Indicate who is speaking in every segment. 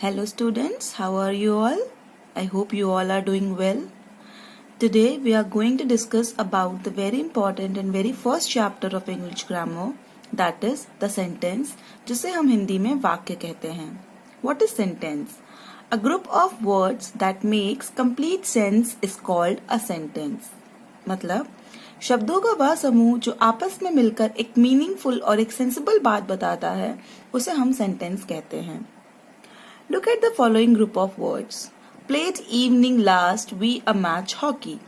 Speaker 1: Hello students, how are you all? I hope you all are doing well. Today we are going to discuss about the very important and very first chapter of English grammar, that is the sentence, जिसे हम हिंदी में वाक्य कहते हैं. What is sentence? A group of words that makes complete sense is called a sentence. मतलब शब्दों का वह समूह जो आपस में मिलकर एक मीनिंगफुल और एक सेंसिबल बात बताता है उसे हम सेंटेंस कहते हैं. Look at the following group of words. Played evening last we a match hockey.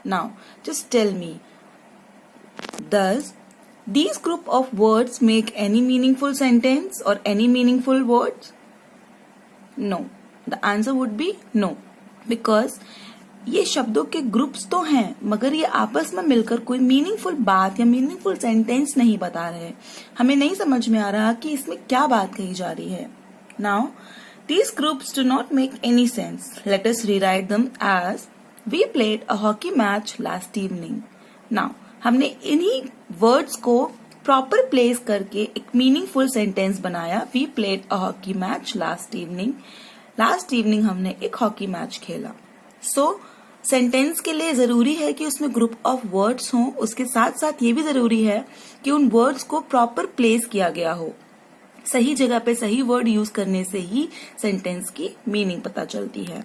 Speaker 1: Now, just tell me, does these group of words make any meaningful sentence or any meaningful words? No. The answer would be no. Because ये शब्दों के groups तो हैं मगर ये आपस में मिलकर कोई मीनिंगफुल बात या मीनिंगफुल सेंटेंस नहीं बता रहे. हमें नहीं समझ में आ रहा कि इसमें क्या बात कही जा रही है. Now, these groups do not make any sense. Let us rewrite them as we played a hockey match last evening. Now, हमने इन्हीं words को proper place करके एक meaningful sentence बनाया. We played a hockey match last evening. Last evening हमने एक hockey match खेला. So, sentence के लिए जरूरी है कि उसमें ग्रुप ऑफ वर्ड्स हों. उसके साथ साथ ये भी जरूरी है कि उन वर्ड्स को प्रॉपर प्लेस किया गया हो. सही जगह पे सही वर्ड यूज करने से ही सेंटेंस की मीनिंग पता चलती है.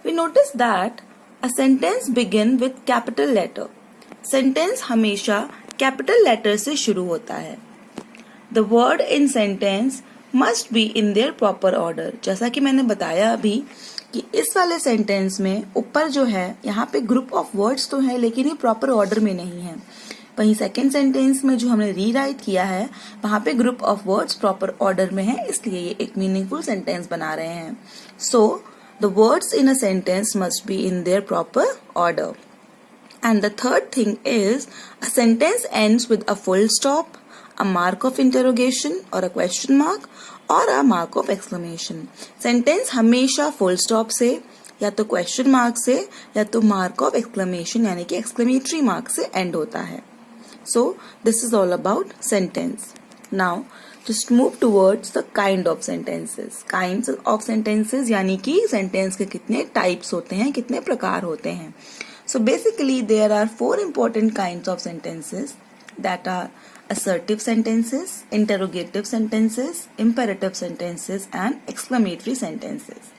Speaker 1: We notice that a sentence begin with capital letter. Sentence हमेशा कैपिटल लेटर से शुरू होता है. The word in sentence must be in their proper order. जैसा कि मैंने बताया अभी कि इस वाले सेंटेंस में ऊपर जो है यहाँ पे ग्रुप ऑफ वर्ड्स तो है लेकिन ये प्रॉपर ऑर्डर में नहीं है. वहीं सेकेंड सेंटेंस में जो हमने रीराइट किया है वहां पे group of words proper order में है, इसलिए ये एक मीनिंगफुल सेंटेंस बना रहे हैं. So the words in a sentence must be in their proper order. And the third thing is a sentence ends with a full stop, a mark of interrogation or a question mark or a mark of exclamation. Sentence हमेशा full stop से या तो question mark से या तो mark of exclamation यानी कि exclamatory mark से एंड होता है. So this is all about sentence. Now just move towards the kind of sentences. Kinds of sentences यानी कि सेंटेंस के कितने टाइप्स होते हैं, कितने प्रकार होते हैं. So basically there are four important kinds of sentences that are assertive sentences, interrogative sentences, imperative sentences and exclamatory sentences.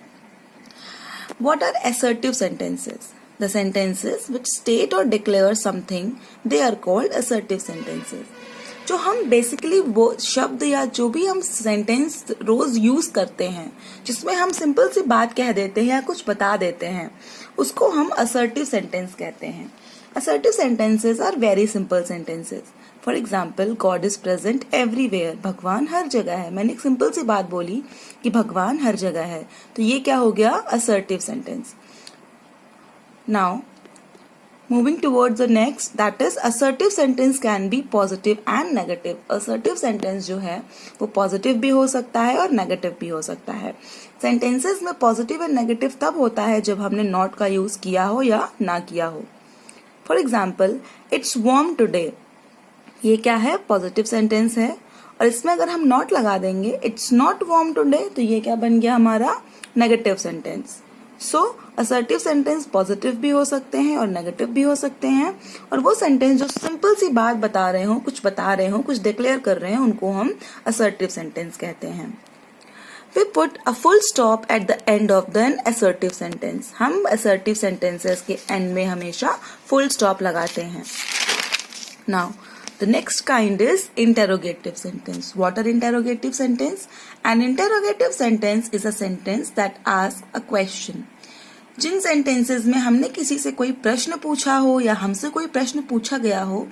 Speaker 1: What are assertive sentences? The sentences which state or declare something, they are called assertive sentences. जो हम basically वो शब्द या जो भी हम sentence रोज use करते हैं जिसमें हम सिंपल सी बात कह देते हैं या कुछ बता देते हैं उसको हम असर्टिव सेंटेंस कहते हैं. Assertive sentences are very simple sentences. For example, God is present everywhere. भगवान हर जगह है. मैंने एक सिंपल सी बात बोली कि भगवान हर जगह है, तो ये क्या हो गया? Assertive sentence. Now, moving towards the next, that is assertive sentence can be positive and negative. Assertive sentence जो है वो positive भी हो सकता है और negative भी हो सकता है. Sentences में positive और negative तब होता है जब हमने not का use किया हो या ना किया हो. For example, it's warm today. ये क्या है? पॉजिटिव सेंटेंस है. और इसमें अगर हम नॉट लगा देंगे इट्स नॉट वार्म टुडे, तो ये क्या बन गया हमारा? Negative sentence. So assertive sentence positive भी हो सकते हैं और नेगेटिव भी हो सकते हैं. और वो सेंटेंस जो सिंपल सी बात बता रहे हो, कुछ बता रहे हो, कुछ डिक्लेयर कर रहे हैं, उनको हम असर्टिव सेंटेंस कहते हैं. We put a full stop at the end of the assertive sentence. हम assertive sentences के end में हमेशा full stop लगाते हैं. Now, the next kind is interrogative sentence. What are interrogative sentence? An interrogative sentence is a sentence that asks a question. जिन sentences में हमने किसी से कोई प्रश्न पूछा हो या हमसे कोई प्रश्न पूछा गया हो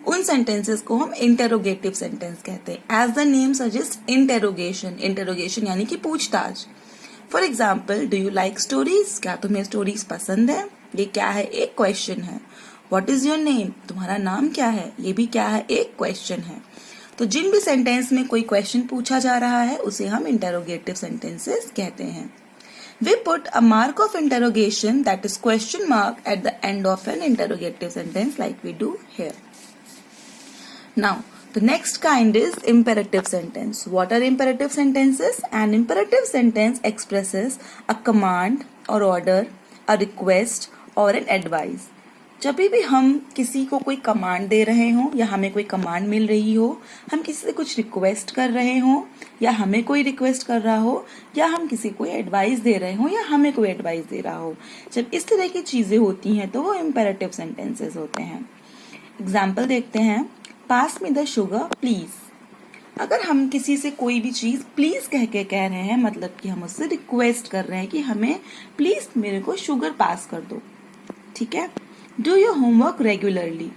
Speaker 1: उन सेंटेंसेस को हम इंटेरोगेटिव सेंटेंस कहते हैं. As the name suggest interrogation. Interrogation यानी कि पूछताछ. For example, do you like stories? क्या तुम्हें स्टोरीज पसंद है? ये क्या है? एक क्वेश्चन है. What is your name? तुम्हारा नाम क्या है? ये भी क्या है? एक क्वेश्चन है. तो जिन भी सेंटेंस में कोई क्वेश्चन पूछा जा रहा है उसे हम इंटेरोगेटिव सेंटेंसेस कहते हैं. We put a mark of interrogation, that is question mark, at the end of an interrogative sentence like we do here. Now, The next kind is imperative sentence. What are imperative sentences? An imperative sentence expresses a command or order, a request or an advice. जब भी हम किसी को कोई command दे रहे हों या हमें कोई कमांड मिल रही हो, हम किसी से कुछ रिक्वेस्ट कर रहे हों या हमें कोई रिक्वेस्ट कर रहा हो, या हम किसी को एडवाइस दे रहे हों या हमें कोई एडवाइस दे रहा हो, जब इस तरह की चीजें होती हैं तो वो इम्पेरेटिव सेंटेंसेस होते हैं. एग्जाम्पल देखते हैं. पास मी द शुगर प्लीज. अगर हम किसी से कोई भी चीज प्लीज कह रहे हैं, मतलब कि हम उससे रिक्वेस्ट कर रहे हैं कि हमें प्लीज मेरे को शुगर पास कर दो. ठीक है. Do your homework regularly.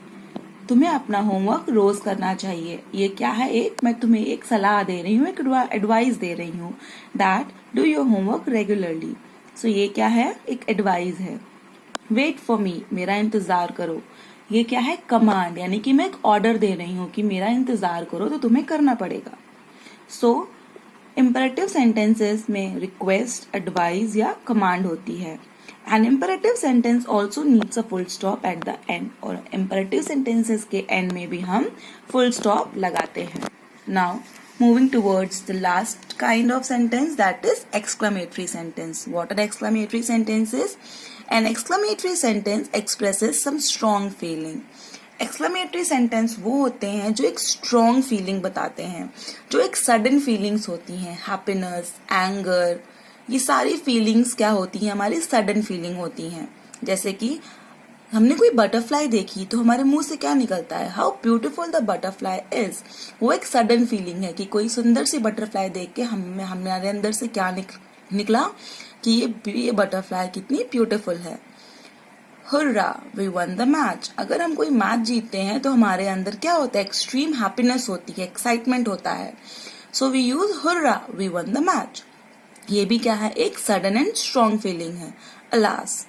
Speaker 1: तुम्हें अपना होमवर्क रोज करना चाहिए. ये क्या है? मैं तुम्हें एक सलाह दे रही हूँ, एक एडवाइस दे रही हूँ. That do your homework regularly. So ये क्या है? एक एडवाइस है. Wait for me. मेरा इंतजार करो. ये क्या है? कमांड, यानी कि मैं एक ऑर्डर दे रही हूँ कि मेरा इंतजार करो तो तुम्हें करना पड़ेगा. सो इम्पेरेटिव सेंटेंसेस में रिक्वेस्ट, एडवाइस या कमांड होती है. An imperative sentence also needs a full stop at the end. और imperative sentences के end में भी हम full stop लगाते हैं. Now moving towards the last kind of sentence, that is exclamatory sentence. What are exclamatory sentences? An exclamatory sentence expresses some strong feeling. Exclamatory sentence वो होते हैं जो एक strong feeling बताते हैं, जो एक sudden feelings होती हैं. Happiness, anger, ये सारी फीलिंग्स क्या होती हैं? हमारी सडन फीलिंग होती हैं. जैसे कि हमने कोई बटरफ्लाई देखी तो हमारे मुंह से क्या निकलता है? How beautiful the butterfly is. वो एक सडन फीलिंग है कि कोई सुंदर सी बटरफ्लाई देख के हमारे अंदर से क्या निकला कि ये बटरफ्लाई कितनी ब्यूटीफुल है. Hurrah, we won the match. अगर हम कोई मैच जीतते हैं तो हमारे अंदर क्या होता है? एक्सट्रीम हैप्पीनेस होती है, एक्साइटमेंट होता है. So we use hurrah, we won the match. ये भी क्या है? एक सडन एंड स्ट्रॉन्ग फीलिंग है. Alas,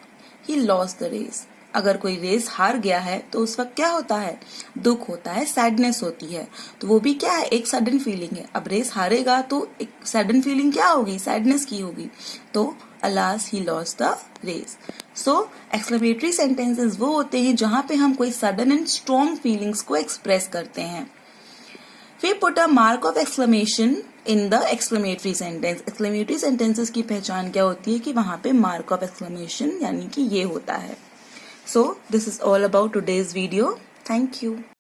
Speaker 1: he lost the race. अगर कोई रेस हार गया है तो उस वक्त क्या होता है? दुख होता है, सैडनेस होती है. तो वो भी क्या है? एक सडन फीलिंग है. अब रेस हारेगा तो एक सडन फीलिंग क्या होगी? सैडनेस की होगी. तो alas, he lost the race. So exclamatory sentences वो होते हैं जहां पे हम कोई सडन एंड स्ट्रॉन्ग फीलिंग्स को एक्सप्रेस करते हैं. We put a mark of exclamation in the exclamatory sentence. Exclamatory sentences की पहचान क्या होती है? कि वहां पे mark of exclamation यानी कि ये होता है. So this is all about today's video. Thank you.